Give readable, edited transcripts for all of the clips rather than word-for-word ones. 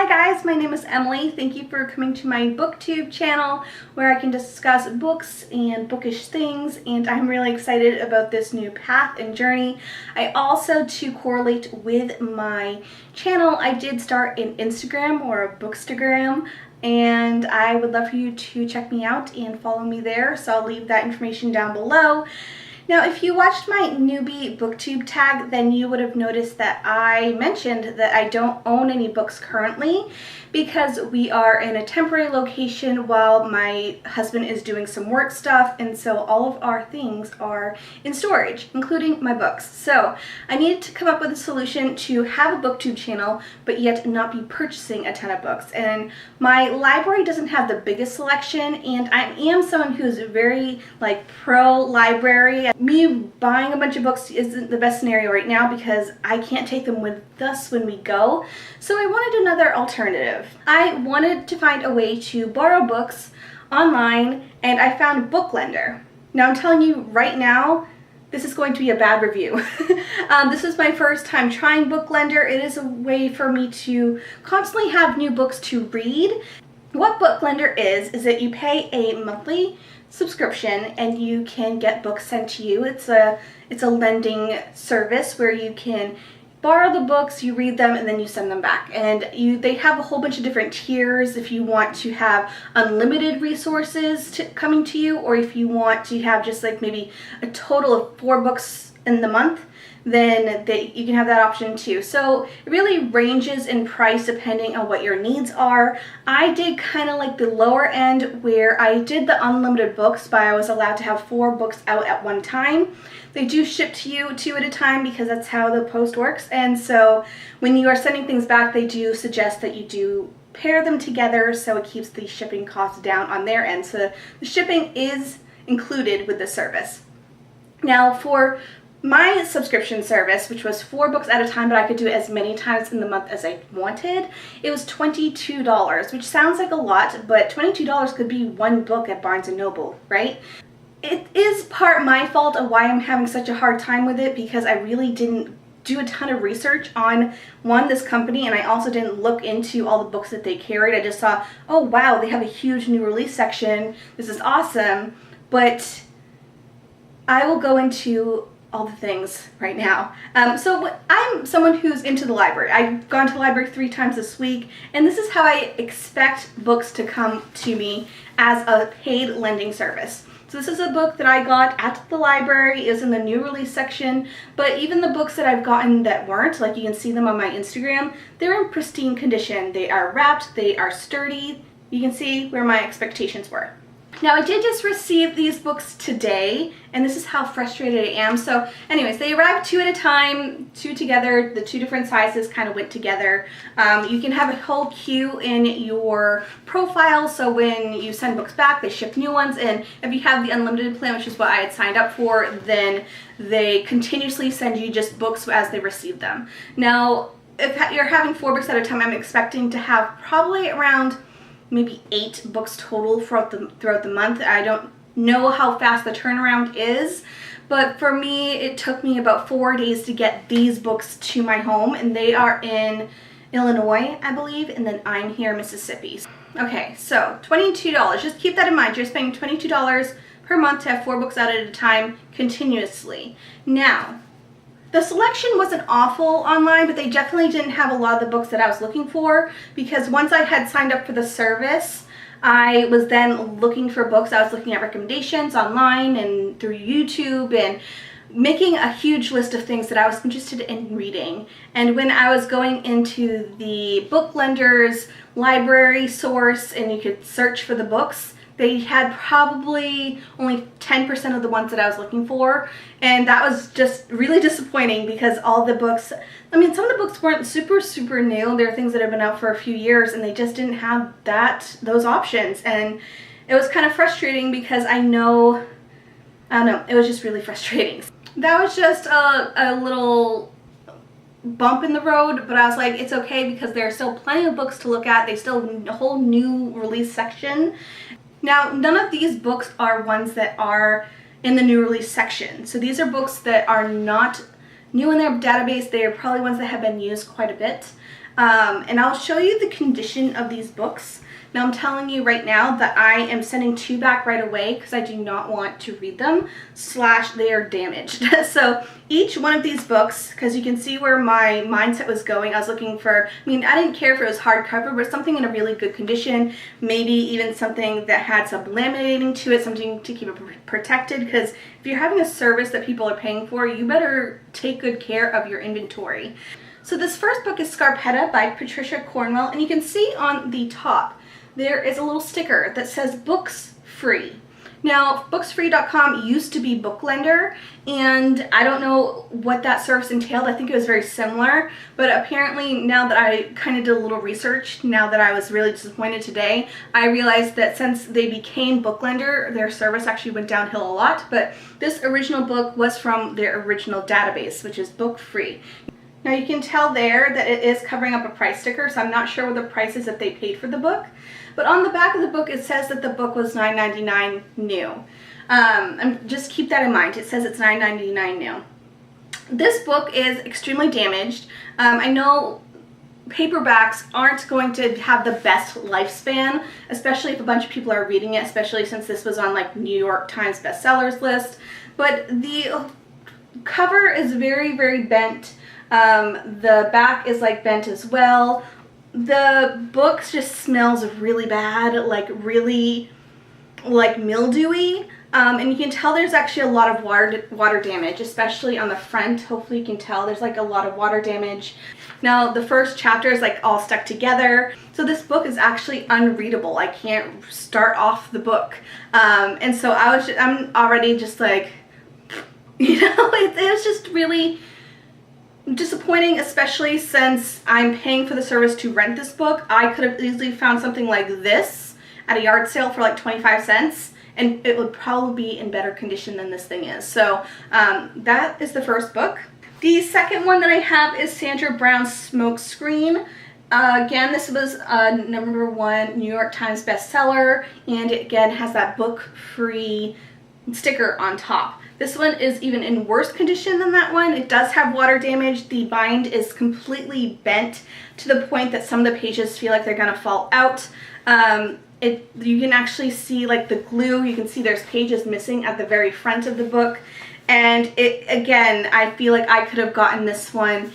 Hi guys, my name is Emily. Thank you for coming to my booktube channel where I can discuss books and bookish things, and I'm really excited about this new path and journey. I also, to correlate with my channel, I did start an Instagram or a bookstagram, and I would love for you to check me out and follow me there, so I'll leave that information down below. Now, if you watched my newbie booktube tag, then you would have noticed that I mentioned that I don't own any books currently because we are in a temporary location while my husband is doing some work stuff, and so all of our things are in storage, including my books. So I needed to come up with a solution to have a booktube channel, but yet not be purchasing a ton of books. And my library doesn't have the biggest selection, and I am someone who's very pro-library. Me buying a bunch of books isn't the best scenario right now because I can't take them with us when we go. So I wanted another alternative. I wanted to find a way to borrow books online, and I found Booklender. Now I'm telling you right now, this is going to be a bad review. This is my first time trying Booklender. It is a way for me to constantly have new books to read. What Booklender is that you pay a monthly subscription and you can get books sent to you. It's a lending service where you can borrow the books, you read them, and then you send them back. And they have a whole bunch of different tiers if you want to have unlimited resources coming to you, or if you want to have just like maybe a total of 4 books in the month, then you can have that option too. So it really ranges in price depending on what your needs are. I did kind of like the lower end where I did the unlimited books, but I was allowed to have 4 books out at one time. They do ship to you 2 at a time because that's how the post works, and so when you are sending things back, they do suggest that you do pair them together so it keeps the shipping costs down on their end. So the shipping is included with the service. Now for my subscription service, which was 4 books at a time, but I could do it as many times in the month as I wanted, it was $22, which sounds like a lot, but $22 could be 1 book at Barnes & Noble, right? It is part my fault of why I'm having such a hard time with it, because I really didn't do a ton of research on, this company, and I also didn't look into all the books that they carried. I just saw, oh wow, they have a huge new release section, this is awesome, but I will go into all the things right now. So I'm someone who's into the library. I've gone to the library 3 times this week, and this is how I expect books to come to me as a paid lending service. So this is a book that I got at the library. It was in the new release section, but even the books that I've gotten that weren't, like you can see them on my Instagram, they're in pristine condition. They are wrapped, they are sturdy. You can see where my expectations were. Now I did just receive these books today, and this is how frustrated I am. So anyways, they arrived 2 at a time, 2 together. The 2 different sizes kind of went together. You can have a whole queue in your profile, so when you send books back, they ship new ones, and if you have the unlimited plan, which is what I had signed up for, then they continuously send you just books as they receive them. Now, if you're having 4 books at a time, I'm expecting to have probably around maybe 8 books total throughout the month. I don't know how fast the turnaround is, but for me, it took me about 4 days to get these books to my home, and they are in Illinois, I believe, and then I'm here in Mississippi. Okay, so $22. Just keep that in mind. You're spending $22 per month to have 4 books out at a time continuously. Now, the selection wasn't awful online, but they definitely didn't have a lot of the books that I was looking for, because once I had signed up for the service, I was then looking for books. I was looking at recommendations online and through YouTube and making a huge list of things that I was interested in reading. And when I was going into the Booklender's library source and you could search for the books, they had probably only 10% of the ones that I was looking for, and that was just really disappointing because all the books, I mean, some of the books weren't super new. There are things that have been out for a few years, and they just didn't have those options, and it was kind of frustrating because I don't know, it was just really frustrating. That was just a little bump in the road, but I was like, it's okay because there are still plenty of books to look at. They still have a whole new release section. Now, none of these books are ones that are in the new release section. So these are books that are not new in their database. They are probably ones that have been used quite a bit. and I'll show you the condition of these books. Now I'm telling you right now that I am sending 2 back right away because I do not want to read them, / they are damaged. So each one of these books, because you can see where my mindset was going, I was looking for, I mean, I didn't care if it was hardcover, but something in a really good condition, maybe even something that had some laminating to it, something to keep it protected, because if you're having a service that people are paying for, you better take good care of your inventory. So this first book is Scarpetta by Patricia Cornwell, and you can see on the top, there is a little sticker that says books free. Now, booksfree.com used to be Booklender, and I don't know what that service entailed. I think it was very similar, but apparently now that I kind of did a little research, now that I was really disappointed today, I realized that since they became Booklender, their service actually went downhill a lot, but this original book was from their original database, which is Book Free. Now you can tell there that it is covering up a price sticker, so I'm not sure what the price is that they paid for the book. But on the back of the book it says that the book was $9.99 new. Just keep that in mind. It says it's $9.99 new. This book is extremely damaged. I know paperbacks aren't going to have the best lifespan, especially if a bunch of people are reading it, especially since this was on like New York Times bestsellers list. But the cover is very, very bent. The back is like bent as well. The book just smells really bad, like really like mildewy. And you can tell there's actually a lot of water damage, especially on the front. Hopefully you can tell there's like a lot of water damage. Now the first chapter is like all stuck together. So this book is actually unreadable. I can't start off the book. And so I'm already just like, you know, it was just really disappointing, especially since I'm paying for the service to rent this book. I could have easily found something like this at a yard sale for like 25 cents, and it would probably be in better condition than this thing is. So that is the first book. The second one that I have is Sandra Brown's Smokescreen. Again, this was a #1 New York Times bestseller, and it again has that book-free sticker on top. This one is even in worse condition than that one. It does have water damage. The bind is completely bent to the point that some of the pages feel like they're gonna fall out. You can actually see like the glue. You can see there's pages missing at the very front of the book. And again, I feel like I could have gotten this one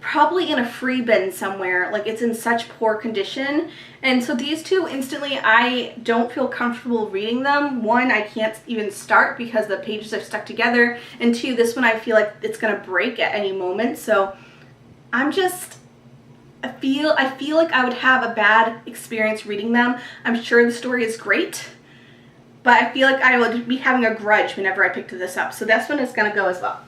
probably in a free bin somewhere. Like, it's in such poor condition. And so these two, instantly, I don't feel comfortable reading them. One, I can't even start because the pages are stuck together. And two, this one I feel like it's gonna break at any moment. So I feel like I would have a bad experience reading them. I'm sure the story is great, but I feel like I would be having a grudge whenever I picked this up. So this one is gonna go as well.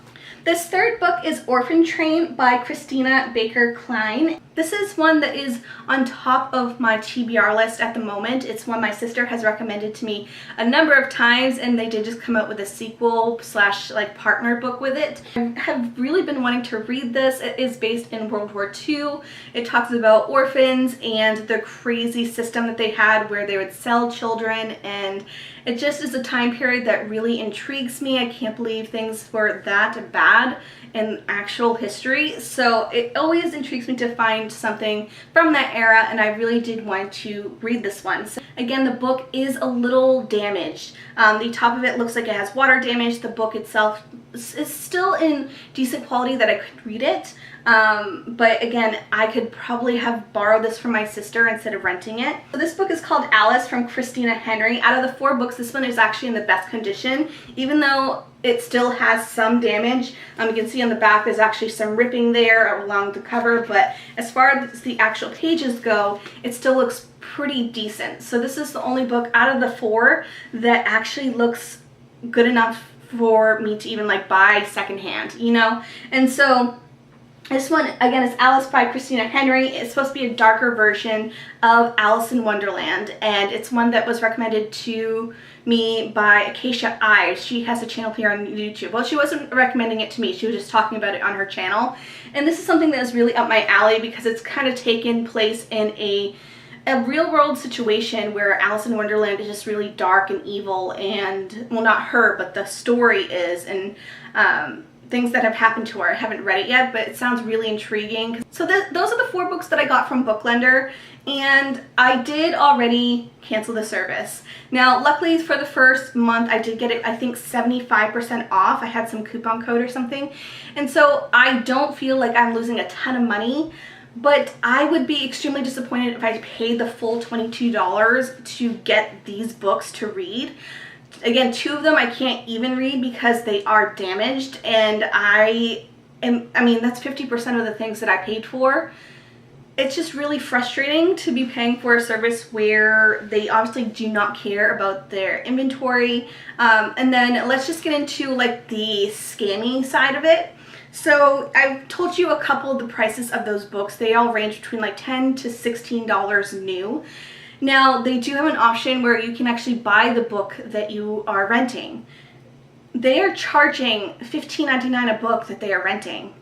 This third book is Orphan Train by Christina Baker Klein. This is one that is on top of my TBR list at the moment. It's one my sister has recommended to me a number of times, and they did just come out with a sequel / like partner book with it. I have really been wanting to read this. It is based in World War II. It talks about orphans and the crazy system that they had where they would sell children, and it just is a time period that really intrigues me. I can't believe things were that bad in actual history. So it always intrigues me to find something from that era, and I really did want to read this one. So again, the book is a little damaged. The top of it looks like it has water damage. The book itself is still in decent quality that I could read it. But again, I could probably have borrowed this from my sister instead of renting it. So this book is called Alice from Christina Henry. Out of the 4 books, this one is actually in the best condition, even though it still has some damage. You can see on the back there's actually some ripping there along the cover, but as far as the actual pages go, it still looks pretty decent. So this is the only book out of the 4 that actually looks good enough for me to even like buy secondhand, you know? And so this one, again, is Alice by Christina Henry. It's supposed to be a darker version of Alice in Wonderland, and it's one that was recommended to me by Acacia Ives. She has a channel here on YouTube. Well, she wasn't recommending it to me. She was just talking about it on her channel. And this is something that is really up my alley because it's kind of taken place in a real-world situation where Alice in Wonderland is just really dark and evil, and, well, not her, but the story is, and things that have happened to her. I haven't read it yet, but it sounds really intriguing. So those are the 4 books that I got from Booklender, and I did already cancel the service. Now, luckily for the first month, I did get it, I think 75% off. I had some coupon code or something, and so I don't feel like I'm losing a ton of money, but I would be extremely disappointed if I paid the full $22 to get these books to read. Again, 2 of them I can't even read because they are damaged, and I mean, that's 50% of the things that I paid for. It's just really frustrating to be paying for a service where they obviously do not care about their inventory. And then let's just get into like the scammy side of it. So I've told you a couple of the prices of those books. They all range between like $10 to $16 new. Now, they do have an option where you can actually buy the book that you are renting. They are charging $15.99 a book that they are renting.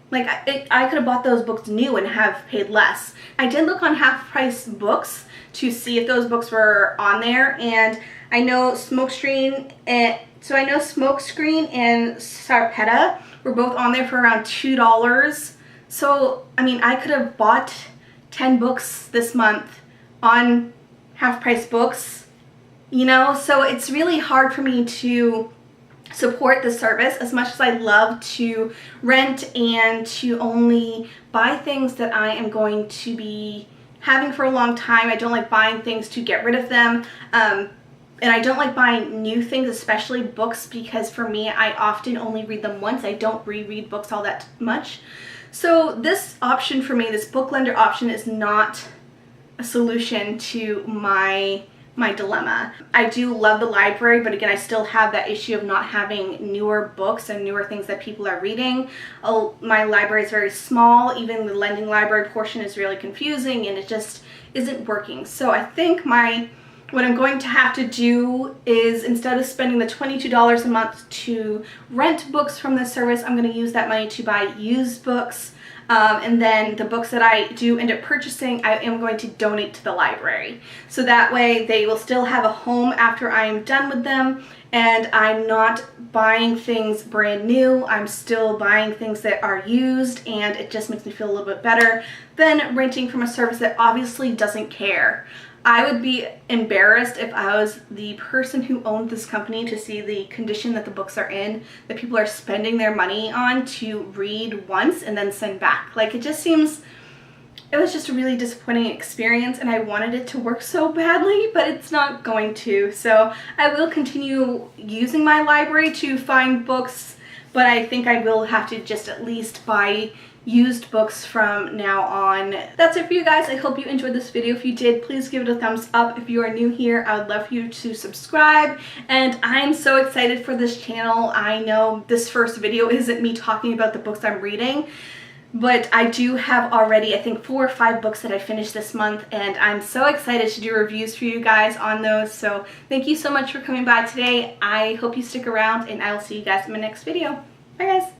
Like, I could have bought those books new and have paid less. I did look on half-price books to see if those books were on there, and I know Smokescreen and Scarpetta were both on there for around $2. So, I mean, I could have bought 10 books this month on half-price books, you know? So it's really hard for me to support the service as much as I love to rent and to only buy things that I am going to be having for a long time. I don't like buying things to get rid of them. And I don't like buying new things, especially books, because for me, I often only read them once. I don't reread books all that much. So this option for me, this Booklender option, is not a solution to my dilemma. I do love the library, but again, I still have that issue of not having newer books and newer things that people are reading. My library is very small. Even the lending library portion is really confusing, and it just isn't working. So I think what I'm going to have to do is, instead of spending the $22 a month to rent books from this service, I'm going to use that money to buy used books. And then the books that I do end up purchasing, I am going to donate to the library. So that way they will still have a home after I'm done with them, and I'm not buying things brand new. I'm still buying things that are used, and it just makes me feel a little bit better than renting from a service that obviously doesn't care. I would be embarrassed if I was the person who owned this company to see the condition that the books are in, that people are spending their money on to read once and then send back. Like, it just seems, it was just a really disappointing experience, and I wanted it to work so badly, but it's not going to. So I will continue using my library to find books, but I think I will have to just at least buy used books from now on. That's it for you guys. I hope you enjoyed this video. If you did, please give it a thumbs up. If you are new here, I would love for you to subscribe, and I'm so excited for this channel. I know this first video isn't me talking about the books I'm reading, but I do have already, I think, 4 or 5 books that I finished this month, and I'm so excited to do reviews for you guys on those. So thank you so much for coming by today. I hope you stick around, and I will see you guys in my next video. Bye guys.